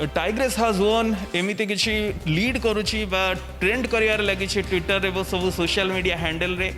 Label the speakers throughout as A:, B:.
A: Tigress हाज one एमती किसी लीड करुच्ची ट्रेंड कर लगी ट्विटर और सब सोशल मीडिया हैंडल रे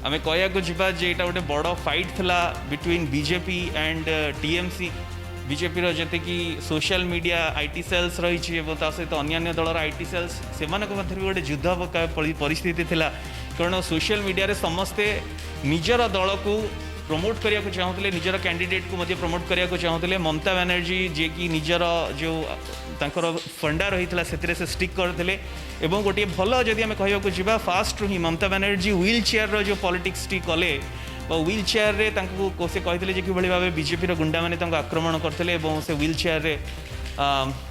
A: आम कहूँ जा गोटे बड़ फाइट थिला between BJP and TMC BJP जी कि सोशल मीडिया आईटी सेल्स रही सहित अन्य दलर आईटी सेल्स से मध्य गोटे युद्ध परिस्थिति थिला कारण सोशल मीडिया रे समस्ते निजर दल को प्रमोट करने को चाहूले निजर कैंडिडेट को मध्य प्रमोट करने को चाहूले ममता बनर्जी जे कि निजर जो तांकर फंडा रही से स्टिक करते एवं गोटे भल जदि आम कहूँ जा फास्ट ही ममता बनर्जी व्हील चेयर जो पॉलिटिक्स टी कले व्हील चेयर रे से कहते कि भाव बीजेपी गुंडा मैंने आक्रमण करते से व्हील चेयर रे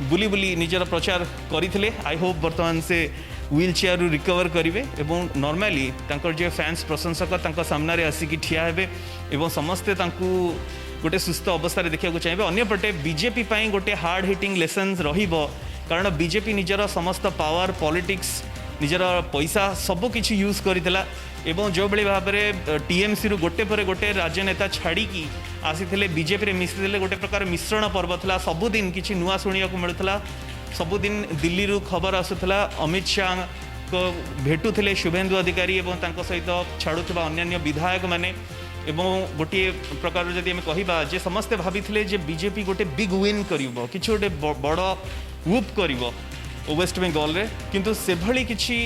A: बुली बुली निजर प्रचार करते आई होप बर्तमान से व्हील चेयर रिकवर करेंगे और नॉर्मली जो फैंस प्रशंसक सामने आसिक ठिया हे समस्ते गोटे सुस्थ अवस्था देखा चाहिए अंपटे बीजेपी गोटे हार्ड हिटिंग लेसन कारण बीजेपी निजर समस्त पावर पॉलिटिक्स निजर पैसा सबकि यूज करता एवं जो भाई भाव में टीएमसी रु गोटे पर गोटे राजनेता छाड़ी आसी बीजेपी रे मिसी गोटे प्रकार मिश्रण पर्व था सबुदिन किसी नुआ शुणा मिलूला सबुदिन दिल्ली रू खबर आसूला अमित शाह को भेटुले शुभेन्दु अधिकारी और सहित छाड़ुवा अन्य विधायक माने एवं गोटे प्रकार जदि आम कहवा जे समस्ते भाभी बीजेपी गोटे बिग विन कर कि गोटे बड़ वूप कर वेस्ट बेंगल रे किंतु से भली किछि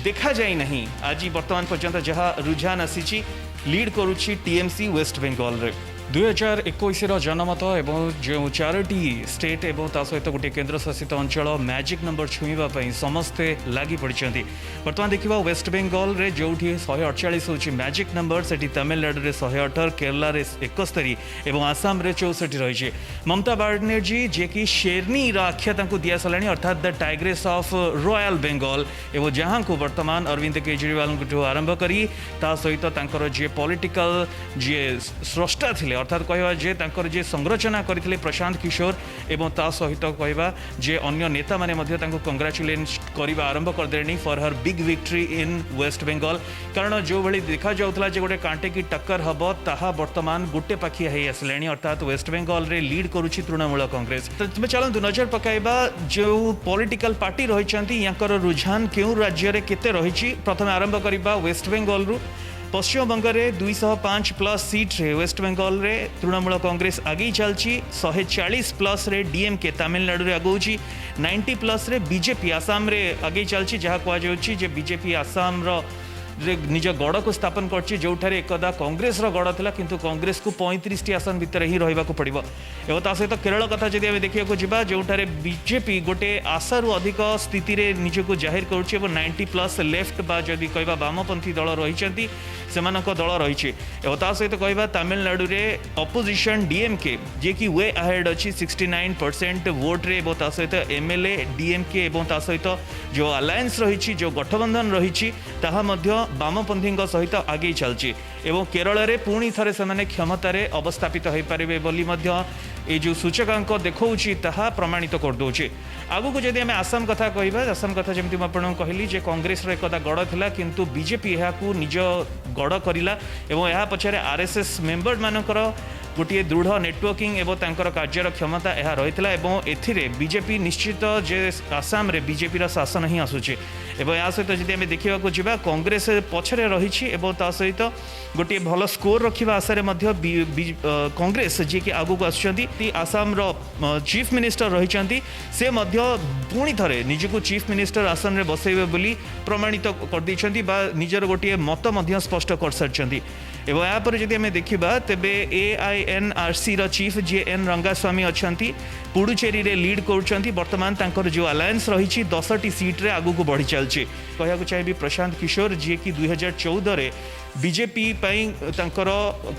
A: देखा जाए नहीं आज वर्तमान पर्यंत जहाँ रुझान आसी लीड करुच्ची टीएमसी वेस्ट बेंगल रे 2021 जनमत एवं जो 4टी स्टेट एवं ता सहित गोटे केन्द्र शासित अंचल मैजिक नंबर छुईवाई समस्ते लगी पड़ते बर्तमान देखा वेस्ट बेंगल रे जो 148 हूँ मैजिक नंबर से तमिलनाडु रे 118 केरला रे 71 और आसाम रे 64 रही ममता बनर्जी जे कि शेरनी आख्या दिया सारा अर्थात the tigress of royal Bengal एवं जहाँ को बर्तमान अरविंद केजरीवाल आरंभ करी ता सहित जे पॉलिटिकल जे स्रष्टा थे अर्थात कहवा जे तांकर जे संरचना करथिले प्रशांत किशोर एवं ता सहित कहवा जे अन्य नेता माने मध्य तांको कांग्रेचुलेट करबा आरंभ कर देनी for her big victory in West Bengal कारण जो भली देखा जाउतला जे गोटे कांटे की टक्कर हबो ताहा वर्तमान गोटे पाखिया हे आसलेनी अर्थात वेस्ट बेंगल रे लीड करूची तृणमूल कांग्रेस तो चलंतु नजर पकाइबा जो पॉलिटिकल पार्टी रहिचंती याकर रुझान केउ राज्य रे केते रहिची प्रथम आरंभ करबा वेस्ट बेंगल रु पश्चिम बंग में 205 प्लस सीट रे वेस्ट बेंगल रे तृणमूल कांग्रेस आगे चलची 140 प्लस रे डीएमके तमिलनाडु रे आगौची 90 प्लस रे बीजेपी आसाम रे आगे चलची जहाँ कहुच्छी जे बीजेपी आसाम रो निज गढ़ को स्थापन करछि जोठारे एकदा कांग्रेस रो गढ़ थिला किंतु कांग्रेस को 35 टी आसन भितर ही रहिबाको पड़िबो एवं ता सहित केरल कथा जदि आमे देखियाको जिबा जोठारे बीजेपी गोटे आशारू अधिक स्थिति रे निजको जाहिर करुछि एवं 90 प्लस लेफ्ट बा जदि कहबा वामपंथी दल रहिचंती सेमानक दल रहिछि एवं ता सहित कहबा तमिलनाडु रे अपोजिशन डीएमके जे कि वे अहेड अछि 69% वोट रे एवं ता सहित एमएलए डीएमके एवं ता सहित जो अलायंस रहिछि जो गठबंधन रहिछि ताहा मध्य वामपंथी सहित आगे चलची एवं केरल रे पुणी थरे से क्षमतार अवस्थापित हो पारे बोली ये जो सूचकांक देखौछि ताहा प्रमाणित कर दौचे आगु को जदि आम आसाम कथा कहबा आसाम कथा जमती आपन कहली जे कांग्रेस रो एकदा गढ़ थिला किंतु बीजेपी को निज गढ़ करिला एवं या पछरे आरएसएस मेंबर मानकर गोटे दृढ़ नेटवर्किंग एवं तांकर कार्यर क्षमता यह रही एवं एथिरे बीजेपी निश्चित जे आसाम रे बीजेपी रा शासन ही आसुचे एवं या सहित जदि आम देखा जा कांग्रेस पछरे रही ता सहित गोटे भल स्कोर रखा आशारे कांग्रेस जी कि आगू आसुँच आसाम रो चीफ मिनिस्टर रही से पुणी थे निजको चीफ मिनिस्टर आसन रे बसैबे बोली प्रमाणित कर देइछंती बा निजर गोटे मत स्पष्ट कर सारी एवं यापर जदि आम देखा तेबे AINRC रो चीफ जे एन रंगास्वामी अछंती पुडुचेरी रे लीड करुछंती वर्तमान तांकर जो अलायंस रही 10टी सीट रे आगू को बढ़ी चलची कहया चाहिए प्रशांत किशोर जी कि 2014 रे बीजेपी तांकर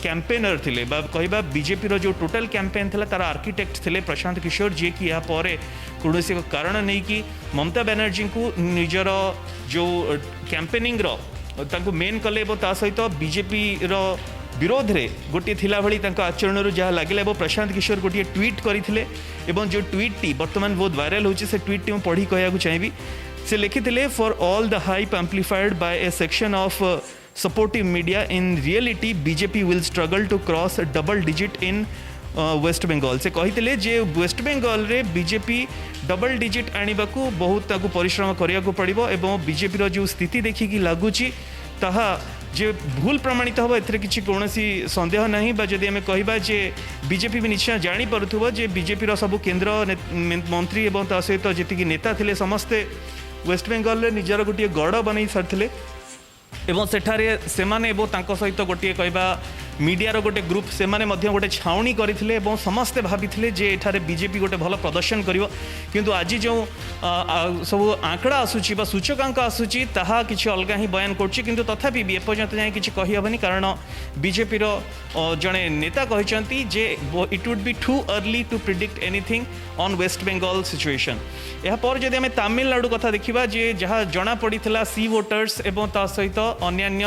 A: कैंपेनर थिले बा कहबा बीजेपी रो जो टोटल कैंपेन थिला तार आर्किटेक्ट थिले प्रशांत किशोर जी कि या परे कौनसी कारण नहीं कि ममता बनर्जी को निजर जो कैंपेनिंग रो तांको मेन कले ता सहित बीजेपी रो विरोध रे गोटे थिला भली तांको आचरण जहाँ लगे प्रशांत किशोर गोटे ट्वीट करते जो ट्वीट टी बर्तमान बहुत वायरल होची से ट्वीट टी पढ़ी कहया चाहिए से लिखिथिले for all the hype amplified by a section of supportive media in reality BJP will struggle to cross double digit in West Bengal से कही जे वेस्ट बेंगल रे बीजेपी डबल डिजिट आने को बहुत परिश्रम करिया को पड़िबो एवं बीजेपी जो स्थिति देखिकी लगुच ताहा जे भूल प्रमाणित हम ए किसी कौन सन्देह नहीं जदि आम कहवा जे बीजेपी भी निश्चय जापरुव जे बीजेपी सब केन्द्र मंत्री एवं ता सहित जी नेता थे समस्ते वेस्ट बेंगल रे निजर गोटे गढ़ बन सारी एवं सेठारे सेमाने एवं तांको सहित गोटे कहवा मीडियार गोटे ग्रुप से गोटे छाउनी करते समस्ते भाभी जे एठारे बीजेपी गोटे भल प्रदर्शन करिवो किंतु आज जो सब आंकड़ा आसूची सूचकांक आसूची ताहा किछि अलगा ही बयान करछि किंतु तथापि भी एपर्यंत जाए किछि कहि हबनी कारण बीजेपी रो जड़े नेता कहचंती जे it would be too early to predict anything on West Bengal situation. या पर जदि आम तमिलनाडु कथा देखिबा जे जहाँ जना पड़िथिला सी वोटर्स एवं ता सहित अन्यान्य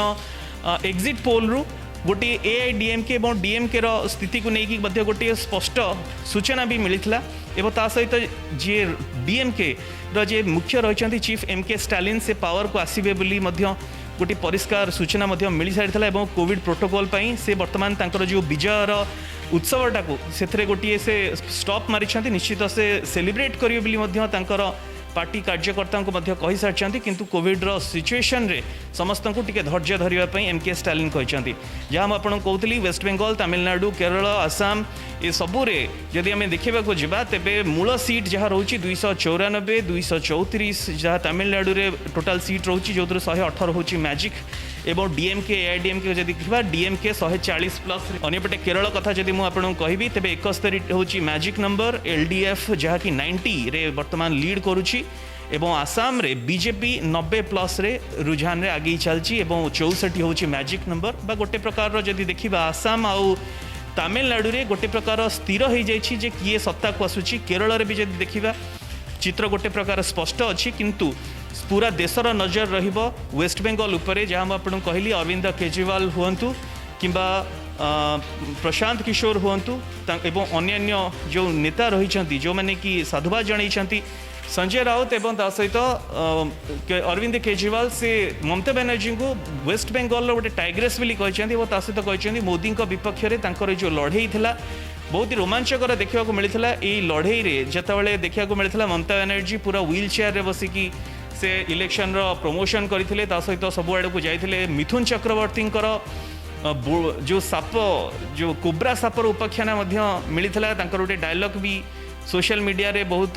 A: एग्जिट पोल रु गोटे एआईडीएमके और डीएमके स्थिति को लेकिन गोटे स्पष्ट सूचना भी मिलता एवं ता सहित जी डीएमके जे मुख्य रही चीफ एमके स्टालिन से पावर को आसबे बोली गोटे परिष्कार सूचना मिल सारी एवं कोविड प्रोटोकॉल से बर्तमान तांकर जो विजयर उत्सवटा को से गोटे से स्टॉप मारी निश्चित से सेलिब्रेट करेंगे पार्टी कार्यकर्ता को कही सारी किंतु कोविड सिचुएशन रे समस्त को टिके धैर्य धरने एमके स्टालिन कहते जहाँ मुझे कहती वेस्ट बेंगल तमिलनाडु केरल आसाम ये सबुरे जदि आम देखा जावा तेरे मूल सीट जहाँ रोचे 294 234 जहाँ तमिलनाडु रे टोटाल सीट रोचे जो 118 हूँ मैजिक एवं डीएमके एआईडीएमके जब देखा डीएमके 140 प्लस अंपटे केरल कथा जब मुझे कहबी तेज 71 हूँ मैजिक नंबर एलडीएफ जहाँकि 90 रे वर्तमान लीड करुच्ची एवं आसाम रे बीजेपी 90 प्लस रे रुझान रे आगे चलती एवं 64 हूँ मैजिक नंबर बा गोटे प्रकार जदि देखा आसाम आउ तमिलनाडु रे गोटे प्रकार स्थिर हो जाइए जे किए सत्ता को आसूची केरल रे भी जदि देखा चित्र गोटे प्रकार स्पष्ट अच्छी किंतु पूरा देशर नजर रहिबो वेस्ट बेंगल उपरे जहाँ मुझे कहली अरविंद केजरीवाल हुंतु किंबा प्रशांत किशोर हुंतु एवं अन्यान्य जो नेता रही जो मैंने कि साधुवाद जनई संजय राउत एवं ता सहित अरविंद केजरीवाल से ममता बनर्जी को वेस्ट बेंगल गोटे टाइग्रेस बोली कहते सहित कहते मोदी विपक्ष में जो लड़ई थिला बहुत ही रोमांचकर देखा मिलता यही लड़ई रे जितेबाला देखा मिलता ममता बनर्जी पूरा व्हील चेयर रे बसिकी से इलेक्शन प्रमोशन करते सहित सबुआड़ को जाते मिथुन चक्रवर्ती जो साप जो कोब्रा सापर उपाख्याना मिलता गोटे डायलॉग भी सोशल मीडिया रे बहुत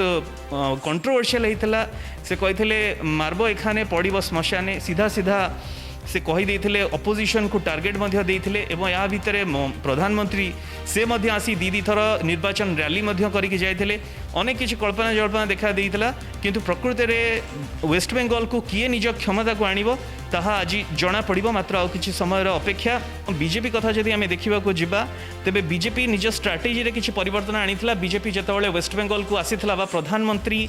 A: कंट्रोवर्शियल होता से कहते मार्ब एखाने पड़ब श्मशाने सीधा सीधा से कहीदे अपोजिशन को टार्गेट देते एवं या भितर प्रधानमंत्री से आसी दी थर निर्वाचन रैली करके जाते अनेक किसी कल्पना जल्पना देखा देता किंतु प्रकृत में वेस्ट बेंगल को किए निज क्षमता को आणव ताहा आज जना पड़ो मात्र आ कि समय अपेक्षा बीजेपी कथा जदि आम देखा जावा तेरे बीजेपी निज स्ट्राटेजी रे किसी परिवर्तन आनीला बीजेपी जितेबाला वेस्ट बेंगल को आसीला प्रधानमंत्री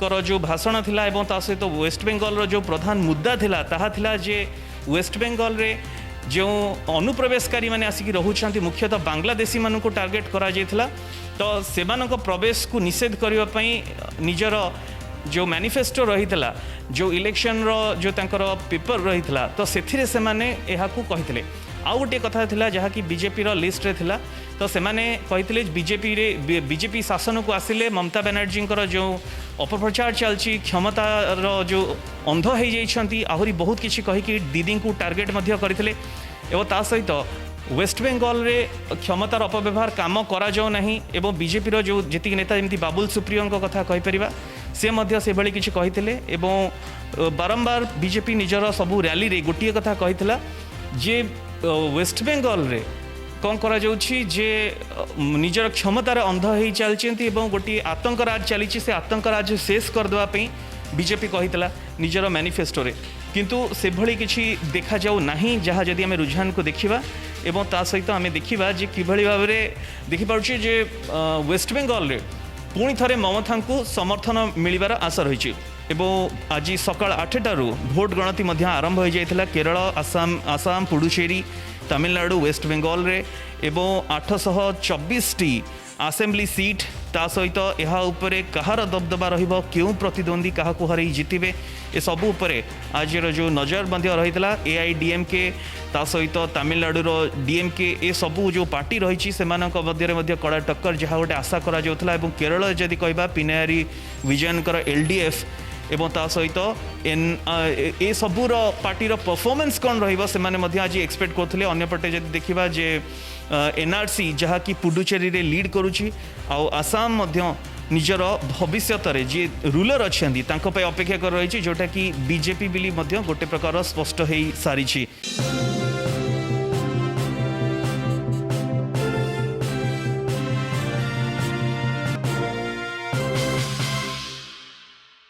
A: कर जो भाषण थिला एवं ता सहित वेस्ट बेंगल जो प्रधान मुद्दा थिला ताहा थिला जे वेस्ट बेंगल रे जो अनुप्रवेशकारी माने आसिकी रहुछंती मुख्यतः बांग्लादेशी मानक टार्गेट करा जायथिला तो सेमानक प्रवेश को निषेध करबा पई निजर जो मैनिफेस्टो रहीतला जो इलेक्शन रो जो तांकर पेपर रहीतला तो सेथिरे सेमाने एहाकू कहितले आउ गोटे कथा थिला जहाँकि बीजेपी रो लिस्ट रे थिला तो सेमाने कहितले बीजेपी शासन को आसिले ममता बनर्जी जो अपप्रचार चलती क्षमतार जो अंध हो जाइछंती आहुरी बहुत किसी कहीकि दीदी को टार्गेट करते एवं ता सहित वेस्ट बेंगल रे क्षमतार अपव्यवहार काम करा जाओ नहीं एवं बीजेपी रो जो जी नेता जमी बाबुल सुप्रियो कथा कहीपर से भाई किसी कहते एवं बारंबार बीजेपी निजर सबू रैली रे गोटे कथा कही जे वेस्ट बेंगल रे कौन करा जाउछि जे निजर क्षमतार अंध हो चलती गोटे आतंकराज चली से आतंकराज शेष करदेवाई बीजेपी कहीला निजर मैनिफेस्टो रे किंतु से भली किसी देखा जाऊ नहीं जहाँ जदि आम रुझान को देखा एवं ता सहित आम देखा जे किभली भाव में देखिपुचे जे वेस्ट बेंगल रे पुणी थे ममता को समर्थन मिलबार आशा रही आज सकाल 8टारू भोट गणति आरंभ हो जाता केरल आसाम पुडुचेरी तमिलनाडु वेस्ट बेंगल रे एवं 824 आसेम्बली सीट ता सहित यह उपरे कहार दबदबा रहिबो क्यों प्रतिद्वंदी क्या हर जितबे ए सबू उपरे आज जो नजरबंदी रही AIDMK ता सहित तमिलनाडुर DMK ए सबू जो पार्टी रही मध्य कड़ा टक्कर जहाँ गोटे आशा करा केरल जदि कहबा पिनारी विजयनकर LDF एवं ता सहित ए सबूर पार्टीर परफॉर्मेंस कौन रही आज एक्सपेक्ट करते अंपटे जब देखा जे NRC जहाँकि पुडुचेरी रे लीड करुच्ची आसाम निजर भविष्य जी रूलर अच्छा अपेक्षा कर रही जोटा कि बीजेपी बिली गोटे प्रकार स्पष्ट हो सारी।